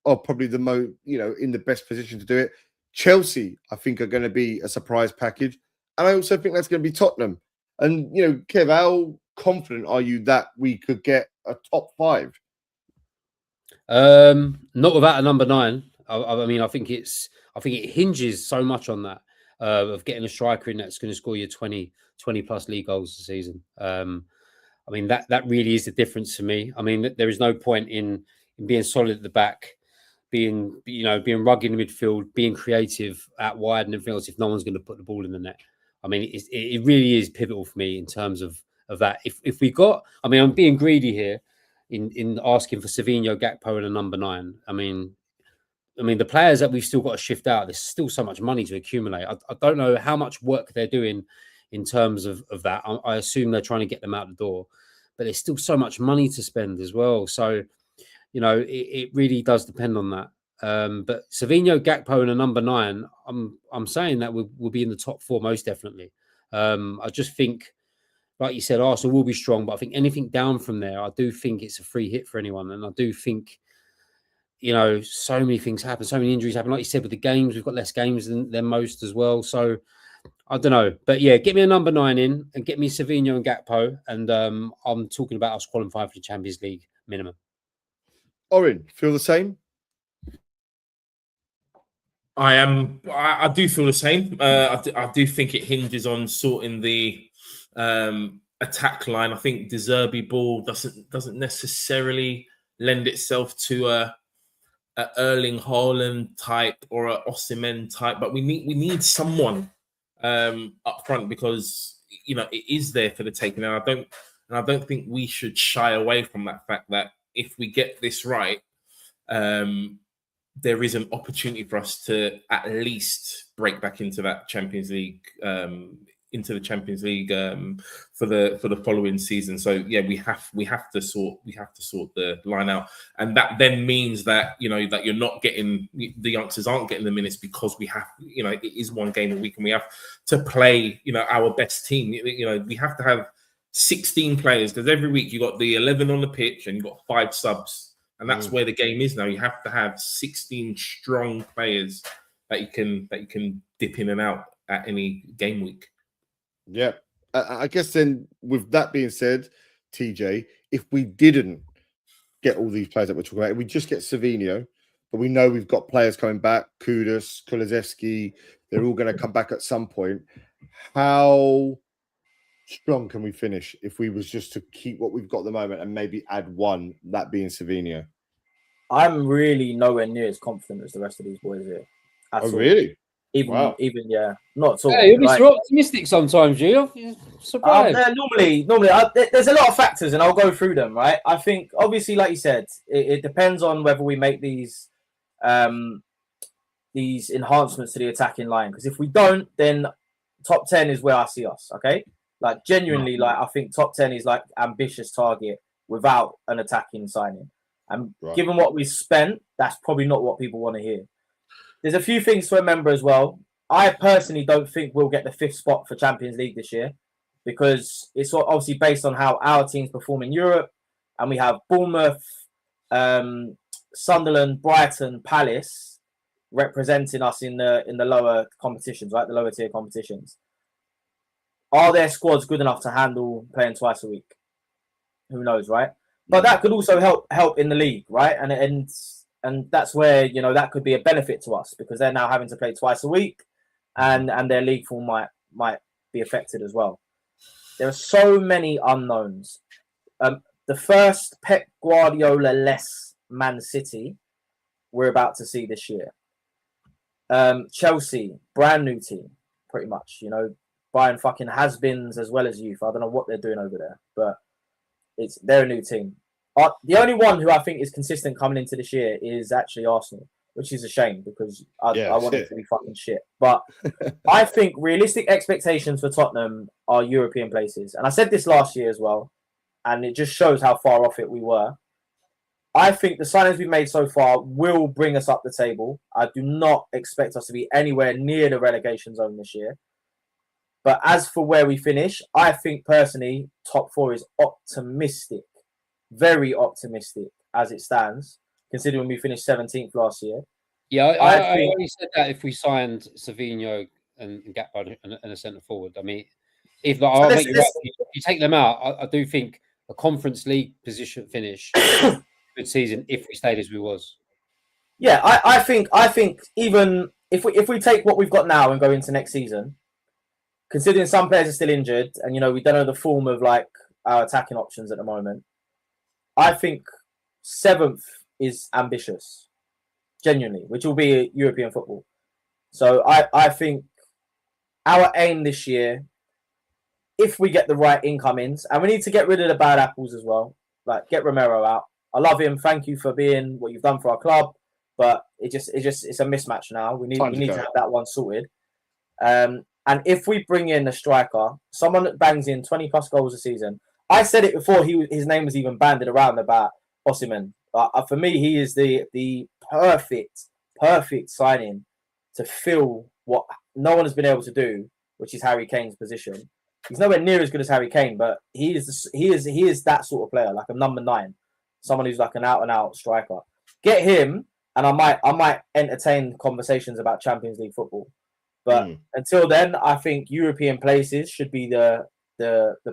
are probably the most, in the best position to do it. Chelsea, I think, are going to be a surprise package. And I also think that's going to be Tottenham. And, Kev, how confident are you that we could get a top 5? Not without a number 9. I mean, I think it hinges so much on that, of getting a striker in that's going to score you 20 plus league goals a season. I mean, that really is the difference for me. I mean, there is no point in being solid at the back, being rugged in the midfield, being creative out wide and everything else if no one's going to put the ball in the net. I mean, it really is pivotal for me in terms of that. If we got, I mean, I'm being greedy here in asking for Savinho, Gakpo and a number 9. I mean, the players that we've still got to shift out, there's still so much money to accumulate. I don't know how much work they're doing in terms of that. I assume they're trying to get them out the door, but there's still so much money to spend as well. So, it really does depend on that. But Savinho, Gakpo, and a number 9, I'm saying that we'll be in the top 4 most definitely. I just think, like you said, Arsenal will be strong, but I think anything down from there, I do think it's a free hit for anyone. And I do think, so many things happen, so many injuries happen. Like you said, with the games, we've got less games than most as well. So I don't know. But yeah, get me a number 9 in and get me Savinho and Gakpo. And I'm talking about us qualifying for the Champions League minimum. Orin, feel the same? I do feel the same. I do think it hinges on sorting the attack line. I think De Zerbi ball doesn't necessarily lend itself to a Erling Haaland type or a Osimhen type, but we need someone up front because it is there for the taking. And I don't think we should shy away from that fact that if we get this right, there is an opportunity for us to at least break back into that Champions League, for the following season. So yeah, we have to sort the line out, and that then means that that you're not getting, the youngsters aren't getting the minutes because we have, it is one game a week and we have to play our best team. We have to have 16 players because every week you got the 11 on the pitch and you've got 5 subs. And that's where the game is now. You have to have 16 strong players that you can dip in and out at any game week. Yeah. I guess then with that being said, TJ, if we didn't get all these players that we're talking about, if we just get Savinho, but we know we've got players coming back. Kudus, Kulusevski, they're all going to come back at some point. How strong can we finish if we was just to keep what we've got at the moment and maybe add one, that being Savinho? I'm really nowhere near as confident as the rest of these boys here. Oh, really? Even yeah, not at all. Hey, you're so optimistic sometimes, you. Surprised. Normally, there's a lot of factors, and I'll go through them. Right, I think obviously, like you said, it depends on whether we make these enhancements to the attacking line. Because if we don't, then top 10 is where I see us. Okay, like genuinely, like I think top 10 is like ambitious target without an attacking signing. And given what we've spent, that's probably not what people want to hear. There's a few things to remember as well. I personally don't think we'll get the 5th spot for Champions League this year because it's obviously based on how our teams perform in Europe. And we have Bournemouth, Sunderland, Brighton, Palace representing us in the lower competitions, right? The lower tier competitions. Are their squads good enough to handle playing twice a week? Who knows, right? But that could also help in the league, right? And that's where, you know, that could be a benefit to us because they're now having to play twice a week and their league form might be affected as well. There are so many unknowns. The first Pep Guardiola-less Man City we're about to see this year. Chelsea, brand new team, pretty much. You know, buying fucking has-beens as well as youth. I don't know what they're doing over there, but they're a new team. The only one who I think is consistent coming into this year is actually Arsenal, which is a shame because I want it to be fucking shit. But I think realistic expectations for Tottenham are European places. And I said this last year as well, and it just shows how far off it we were. I think the signings we've made so far will bring us up the table. I do not expect us to be anywhere near the relegation zone this year. But as for where we finish, I think personally, top 4 is optimistic. Very optimistic as it stands, considering we finished 17th last year. Yeah, I only said that if we signed Savinho and Gakpo and a centre forward. I mean, if you take them out, I do think a Conference League position finish good season if we stayed as we was. Yeah, I think even if we take what we've got now and go into next season, considering some players are still injured and, you know, we don't know the form of like our attacking options at the moment, I think 7th is ambitious, genuinely, which will be European football. So I think our aim this year, if we get the right incomings, and we need to get rid of the bad apples as well, like get Romero out. I love him. Thank you for being what you've done for our club, but it's a mismatch now. We need to have that one sorted. And if we bring in a striker, someone that bangs in 20 plus goals a season, I said it before his name was even banded around about Osimhen. For me, he is the perfect signing to fill what no one has been able to do, which is Harry Kane's position. He's nowhere near as good as Harry Kane, but he is that sort of player, like a number 9, someone who's like an out and out striker. Get him, and I might entertain conversations about Champions League football. But until then, I think European places should be the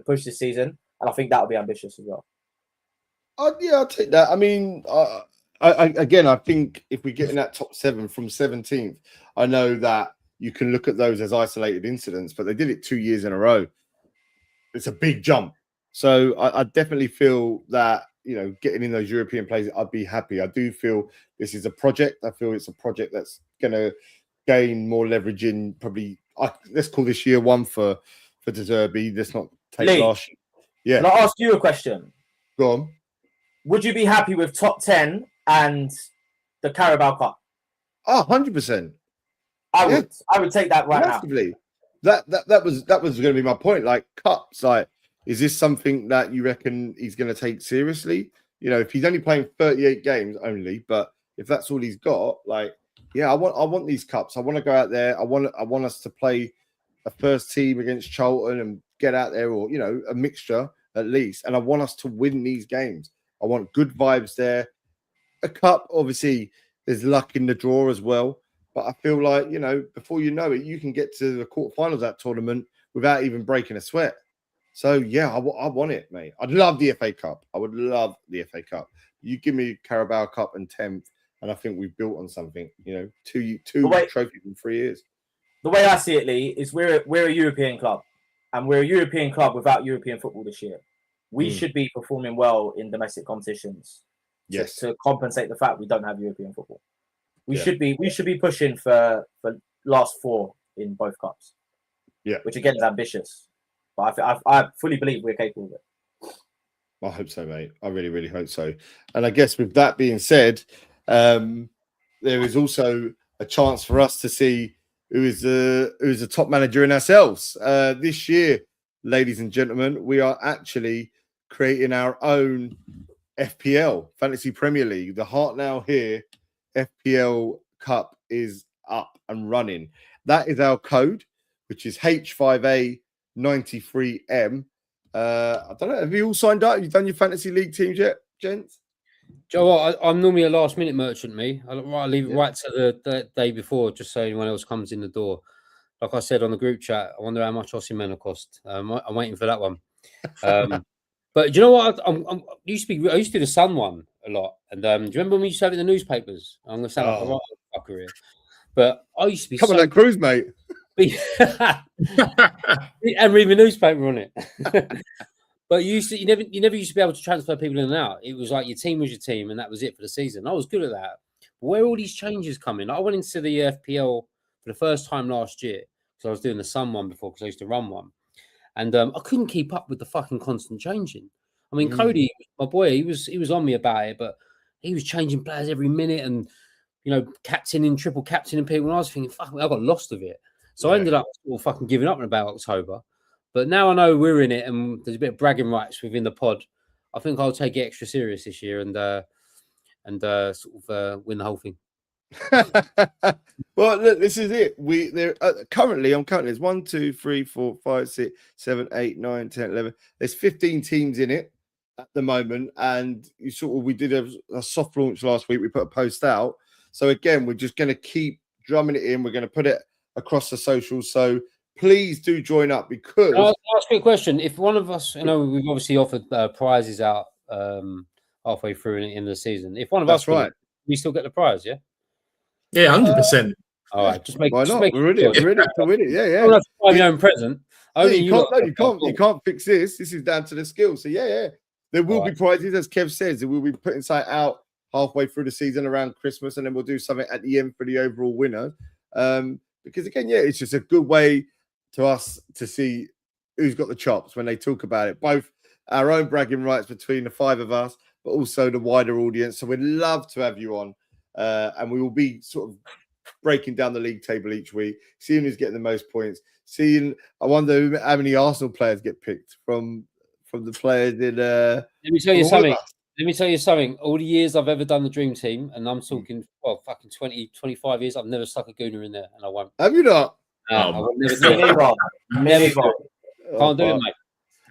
push this season, and I think that will be ambitious as well. I'll take that. I mean, I think if we get in that top 7 from 17th, I know that you can look at those as isolated incidents, but they did it 2 years in a row. It's a big jump. So I definitely feel that, you know, getting in those European places, I'd be happy. I do feel this is a project. I feel it's a project that's going to gain more leverage in probably, let's call this year 1 for the Derby. Let's not take last year. Yeah. Can I ask you a question? Go on. Would you be happy with top 10 and the Carabao Cup? 100%. I would take that right massively. Now. That was going to be my point. Like cups, like, is this something that you reckon he's going to take seriously? You know, if he's only playing 38 games only, but if that's all he's got, like, yeah, I want these cups. I want to go out there. I want us to play a first team against Charlton and get out there, or, you know, a mixture at least. And I want us to win these games. I want good vibes there. A cup, obviously, there's luck in the draw as well. But I feel like, you know, before you know it, you can get to the quarterfinals of that tournament without even breaking a sweat. So, yeah, I want it, mate. I'd love the FA Cup. I would love the FA Cup. You give me Carabao Cup and 10th, and I think we've built on something. You know, two trophies in 3 years. The way I see it, Lee, is we're a European club, and we're a European club without European football this year. We should be performing well in domestic competitions to compensate the fact we don't have European football. We should be pushing for last 4 in both cups. Yeah, which again is ambitious, but I fully believe we're capable of it. I hope so, mate. I really, really hope so. And I guess with that being said, there is also a chance for us to see who is the top manager in ourselves. This year, ladies and gentlemen, we are actually creating our own FPL, Fantasy Premier League. The Heart Now Here FPL Cup is up and running. That is our code, which is H5A93M. I don't know. Have you all signed up? Have you done your fantasy league teams yet, gents? Joe, what, I'm normally a last minute merchant, me. I leave it right to the day before, just so anyone else comes in the door. Like I said on the group chat, I wonder how much Osimhen will cost. I'm waiting for that one. But do you know what? I used to do the Sun one a lot. And do you remember when we used to have it in the newspapers? I'm going to sound like a right fucker here. But I used to be on that cruise, mate. And read the newspaper on it. But you never used to be able to transfer people in and out. It was like your team was your team, and that was it for the season. I was good at that. But where all these changes come in, I went into the FPL for the first time last year because I was doing the Sun one before because I used to run one, and I couldn't keep up with the fucking constant changing. I mean, Cody, my boy, he was on me about it, but he was changing players every minute and captaining, triple captaining people. And I was thinking, fuck, I got lost of it. So I ended up fucking giving up in about October. But now I know we're in it and there's a bit of bragging rights within the pod. I think I'll take it extra serious this year and win the whole thing. Well, look, this is it. Currently, I'm counting. There's 1, 2, 3, 4, 5, 6, 7, 8, 9, 10, 11. There's 15 teams in it at the moment. And we did a soft launch last week. We put a post out. So again, we're just going to keep drumming it in. We're going to put it across the socials. So please do join up because. I'll ask you a question. If one of us, we've obviously offered prizes out halfway through in the season. If one of us, we still get the prize, yeah? Yeah, 100%. All right, just make. Why just not? make We're in it. We're in it to win it. Yeah. You don't have to buy your own present. You can't fix this. This is down to the skill. So yeah. There will be prizes, as Kev says. We'll be putting something out halfway through the season around Christmas, and then we'll do something at the end for the overall winner. Because again, it's just a good way to us to see who's got the chops when they talk about it. Both our own bragging rights between the 5 of us, but also the wider audience. So we'd love to have you on, and we will be sort of breaking down the league table each week, seeing who's getting the most points. I wonder how many Arsenal players get picked from the players in. Let me tell you something. Let me tell you something. All the years I've ever done the dream team, and I'm talking, fucking 20, 25 years, I've never stuck a gooner in there, and I won't. Have you not? I will never do it. Never. Can't do it, mate.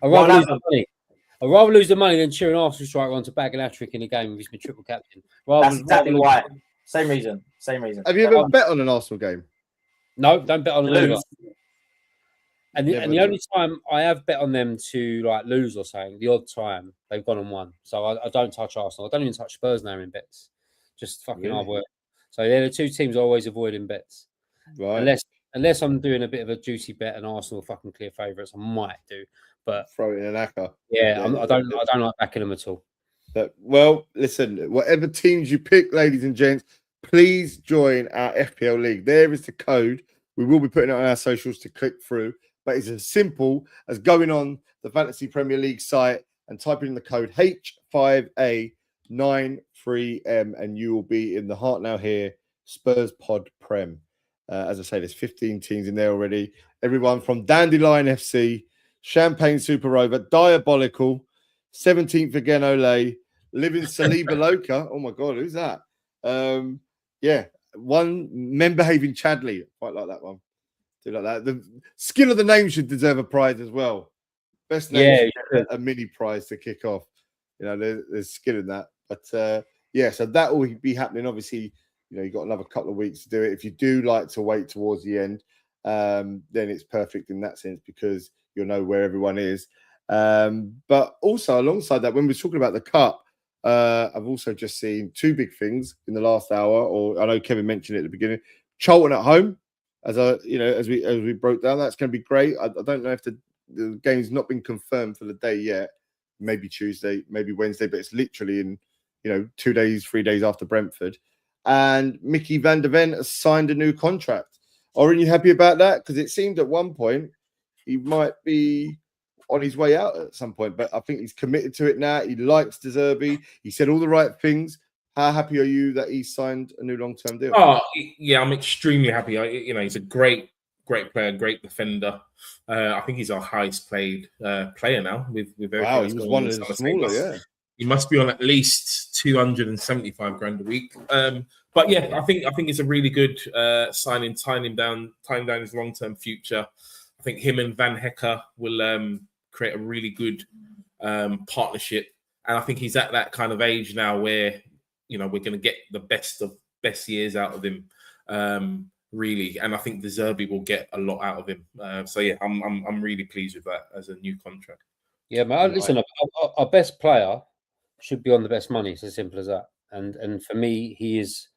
I'd rather lose the money. I'd rather lose the money than cheering Arsenal striker on to bag an hat-trick in a game with his triple captain. That's exactly why. Same reason. Have you ever bet on an Arsenal game? No, don't bet on them. And the only time I have bet on them to lose or something, the odd time they've gone and won. So I don't touch Arsenal. I don't even touch Spurs now in bets. Just fucking hard work. So they're the 2 teams I always avoid in bets. Right. Unless I'm doing a bit of a juicy bet and Arsenal fucking clear favourites, I might do. But throw it in an acca. Yeah, I don't like backing them at all. Well, listen, whatever teams you pick, ladies and gents, please join our FPL league. There is the code. We will be putting it on our socials to click through. But it's as simple as going on the Fantasy Premier League site and typing in the code H5A93M, and you will be in the Heart Now Here Spurs Pod Prem. As I say, there's 15 teams in there already. Everyone from Dandelion FC, Champagne Super Rover, Diabolical, 17th again, Ole, Living Saliba Loca. Oh my God, who's that? One Men Behaving Chadley. Quite like that one. Like that. The skill of the name should deserve a prize as well. Best name, a mini prize to kick off. There's skill in that. But so that will be happening. Obviously, you've got another couple of weeks to do it. If you do like to wait towards the end, then it's perfect in that sense because you'll know where everyone is. But also alongside that, when we're talking about the cup, I've also just seen two big things in the last hour, or I know Kevin mentioned it at the beginning. Charlton at home, as we broke down, that's going to be great. I don't know if the game's not been confirmed for the day yet. Maybe Tuesday, maybe Wednesday, but it's literally in 2 days, 3 days after Brentford. And Mickey van der Ven has signed a new contract. Are you happy about that? Because it seemed at one point he might be on his way out at some point, but I think he's committed to it now. He likes De Zerbi. He said all the right things. How happy are you that he signed a new long-term deal? Oh, yeah, I'm extremely happy. He's a great player, great defender. I think he's our highest paid player now. With everything. Wow, he was one of the smaller, yeah. He must be on at least 275 grand a week. But yeah, I think it's a really good signing, tying down his long-term future. I think him and Van Hecker will create a really good partnership. And I think he's at that kind of age now where, we're going to get the best years out of him, really. And I think De Zerbi will get a lot out of him. So yeah, I'm really pleased with that as a new contract. Yeah, man. Listen, our best player should be on the best money. It's as simple as that. And for me, he is.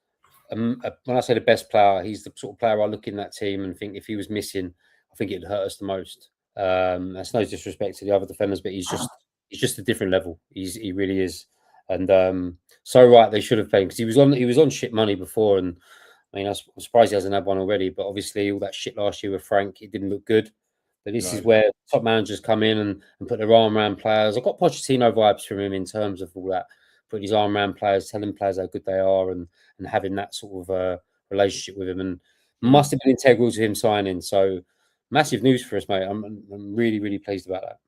When I say the best player, he's the sort of player I look in that team and think if he was missing, I think it'd hurt us the most. That's no disrespect to the other defenders, but he's just a different level. He really is. And so right, they should have paid because he was on shit money before, and I mean, I'm surprised he hasn't had one already. But obviously, all that shit last year with Frank, it didn't look good. But this is where top managers come in and put their arm around players. I've got Pochettino vibes from him in terms of all that, putting his arm around players, telling players how good they are, and having that sort of relationship with him. And must have been integral to him signing. So massive news for us, mate. I'm really, really pleased about that.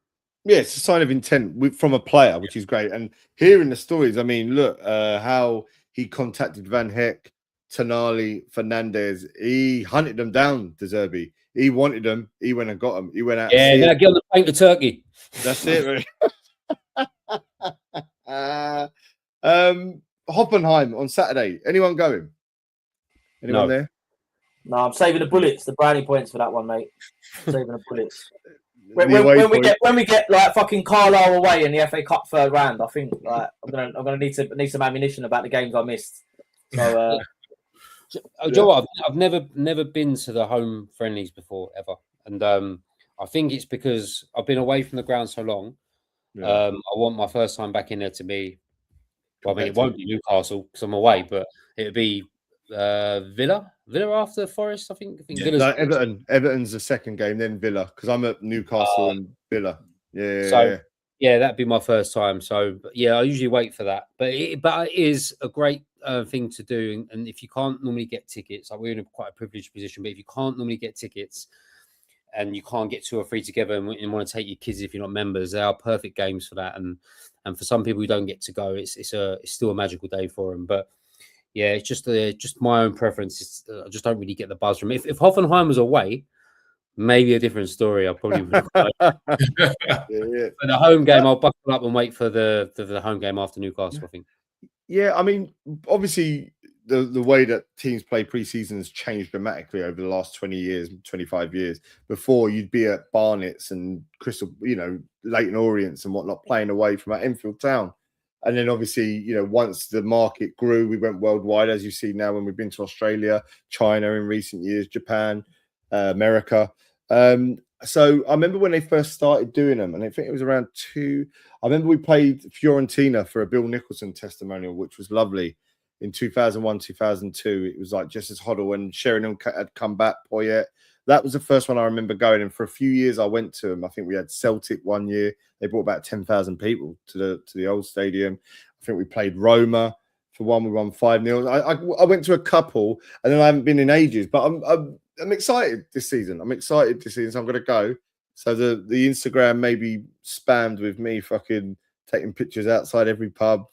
Yeah, it's a sign of intent from a player, which is great. And hearing the stories, I mean, look, how he contacted Van Heck, Tonali, Fernandez. He hunted them down, De Zerbi. He wanted them. He went and got them. He went out. Yeah, now get on the plane to Turkey. That's it, right? Hoffenheim on Saturday. Anyone going? Anyone there? No, I'm saving the bullets, the brownie points for that one, mate. I'm saving the bullets. When we get like fucking Carlisle away in the FA Cup third round, I think like I'm gonna need some ammunition about the games I missed. So, you know what? I've never been to the home friendlies before ever, and I think it's because I've been away from the ground so long. Yeah. I want my first time back in there to be. Well, I mean, it won't be Newcastle because I'm away, but it'll be Villa after Forest. I think Villa's Everton's the second game, then Villa because I'm at Newcastle and Villa. Yeah, that'd be my first time. So yeah, I usually wait for that, but it is a great thing to do. And if you can't normally get tickets, like we're in quite a privileged position, but if you can't normally get tickets and you can't get 2 or 3 together and want to take your kids if you're not members, they are perfect games for that. And for some people who don't get to go, it's still a magical day for them. But yeah, it's just my own preference. I just don't really get the buzz from it. If Hoffenheim was away, maybe a different story. I probably would. For the home game, I'll buckle up and wait for the home game after Newcastle. I think. Yeah, I mean, obviously the way that teams play pre-season has changed dramatically over the last 20 years, 25 years. Before you'd be at Barnet's and Crystal, Leyton Orients and whatnot, playing away from at Enfield Town. And then obviously, once the market grew, we went worldwide, as you see now when we've been to Australia, China in recent years, Japan, America. So I remember when they first started doing them, and I think it was around 2. I remember we played Fiorentina for a Bill Nicholson testimonial, which was lovely in 2001, 2002. It was like just as Hoddle when Sheringham had come back, Poyet. That was the first one I remember going. And for a few years, I went to them. I think we had Celtic one year. They brought about 10,000 people to the old stadium. I think we played Roma for one. We won 5-0. I went to a couple, and then I haven't been in ages. But I'm excited this season. So I'm going to go. So the Instagram may be spammed with me fucking taking pictures outside every pub,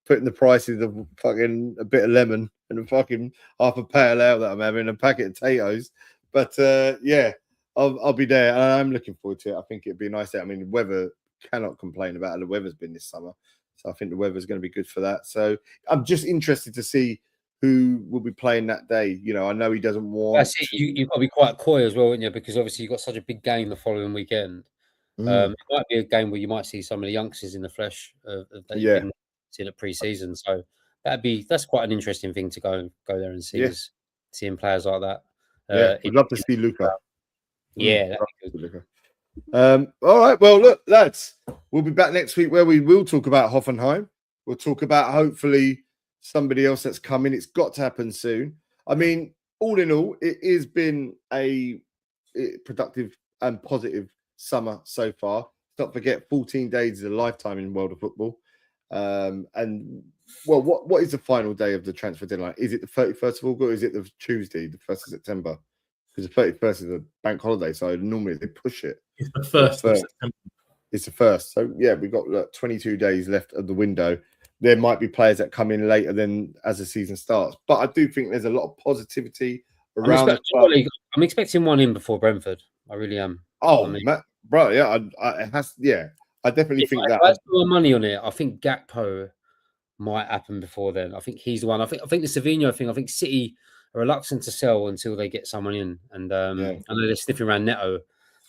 putting the prices of fucking a bit of lemon and a fucking half a pale ale that I'm having, a packet of potatoes. But yeah, I'll be there, and I'm looking forward to it. I think it'd be a nice day. I mean, the weather, cannot complain about how the weather's been this summer, so I think the weather's going to be good for that. So I'm just interested to see who will be playing that day. I know he doesn't want. That's it. You've got to be quite coy as well, wouldn't you? Because obviously you've got such a big game the following weekend. It might be a game where you might see some of the youngsters in the flesh. seen at pre-season. So that's quite an interesting thing to go there and see, seeing players like that. We'd love to see Luca. Yeah, that'd be good. All right. Well, look, lads, we'll be back next week where we will talk about Hoffenheim. We'll talk about hopefully somebody else that's coming. It's got to happen soon. I mean, all in all, it has been a productive and positive summer so far. Don't forget, 14 days is a lifetime in world of football. And well, what is the final day of the transfer deadline? Is it the 31st of August or is it the Tuesday, the 1st of September? Because the 31st is a bank holiday, so normally they push it. It's the 1st of September. It's the 1st. So, yeah, we've got 22 days left of the window. There might be players that come in later than as the season starts. But I do think there's a lot of positivity around the club. I'm expecting one in before Brentford. I really am. Oh, bro, yeah. I definitely think that. If I spend money on it, I think Gakpo might happen before then. I think he's the one. I think the Savinho thing, I think City are reluctant to sell until they get someone in. And I know they're sniffing around Neto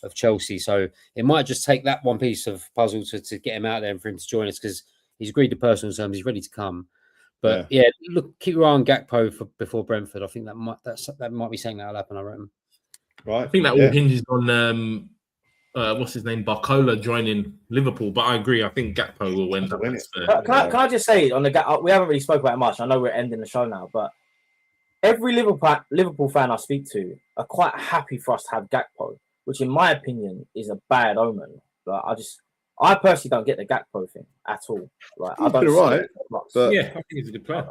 of Chelsea. So it might just take that one piece of puzzle to get him out there and for him to join us because he's agreed to personal terms. He's ready to come. But look, keep your eye on Gakpo before Brentford. I think that might be something that'll happen, I reckon. Right. I think that all hinges on what's his name, Barcola joining Liverpool. But I agree. I think Gakpo will win. Can I just say on the we haven't really spoke about it much. I know we're ending the show now, but every Liverpool fan I speak to are quite happy for us to have Gakpo, which in my opinion is a bad omen. Like, I personally don't get the Gakpo thing at all. Like, I don't. Right. But, I think he's a good player.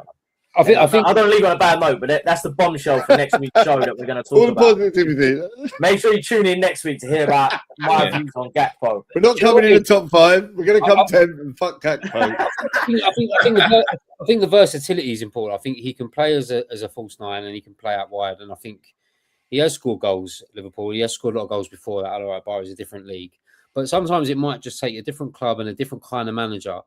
I think I don't leave on a bad note, but that's the bombshell for next week's show that we're going to talk about. Positivity. Make sure you tune in next week to hear about my views on Gakpo. We're not coming in the top 5. We're going to come 10 and fuck Gakpo. I think the versatility is important. I think he can play as a false 9 and he can play out wide. And I think he has scored goals at Liverpool. He has scored a lot of goals before that. All right, Bar is a different league. But sometimes it might just take a different club and a different kind of manager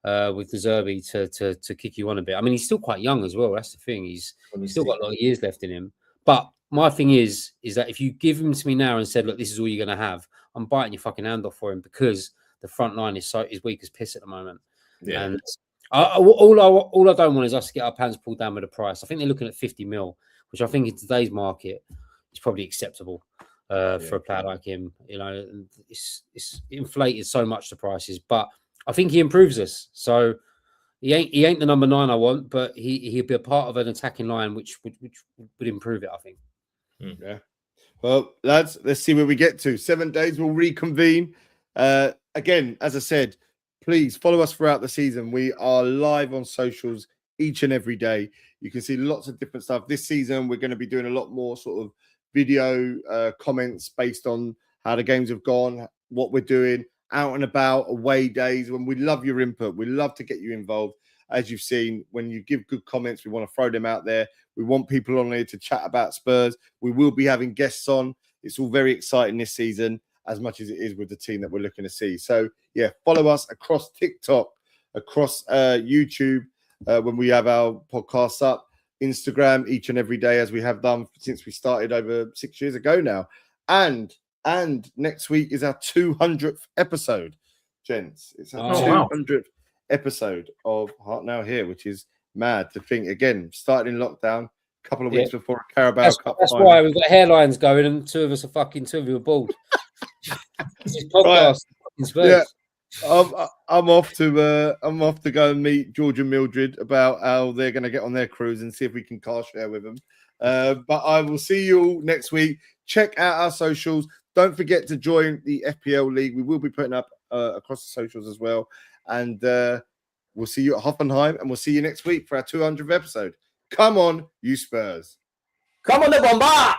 with De Zerbi to kick you on a bit. I mean, he's still quite young as well. That's the thing. He's still got a lot of years left in him. But my thing is that if you give him to me now and said, look, this is all you're going to have, I'm biting your fucking hand off for him because the front line is weak as piss at the moment. Yeah. And all I don't want is us to get our pants pulled down with the price. I think they're looking at 50 mil, which I think in today's market is probably acceptable. For a player like him, it's inflated so much the prices, but I think he improves us. So he ain't the number 9 I want, but he'll be a part of an attacking line which would improve it, I think. Yeah. Well, lads, let's see where we get to. 7 days, we'll reconvene. Again, as I said, please follow us throughout the season. We are live on socials each and every day. You can see lots of different stuff. This season, we're going to be doing a lot more sort of video comments based on how the games have gone, what we're doing, out and about, away days. When we love your input, we love to get you involved. As you've seen, when you give good comments, we want to throw them out there. We want people on here to chat about Spurs. We will be having guests on. It's all very exciting this season, as much as it is with the team that we're looking to see. So, yeah, follow us across TikTok, across YouTube, when we have our podcasts up. Instagram each and every day, as we have done since we started over 6 years ago now. And next week is our 200th episode, gents. It's our 200th episode of Heart Now Here, which is mad to think. Again, started in lockdown, a couple of weeks before a Carabao Cup. That's why we've got hairlines going, and two of you are bald. This is podcast. Right. Yeah. I'm off to go and meet George and Mildred about how they're going to get on their cruise and see if we can car share with them. But I will see you all next week. Check out our socials. Don't forget to join the FPL League. We will be putting up across the socials as well. And we'll see you at Hoffenheim, and we'll see you next week for our 200th episode. Come on, you Spurs. Come on, the Bomba!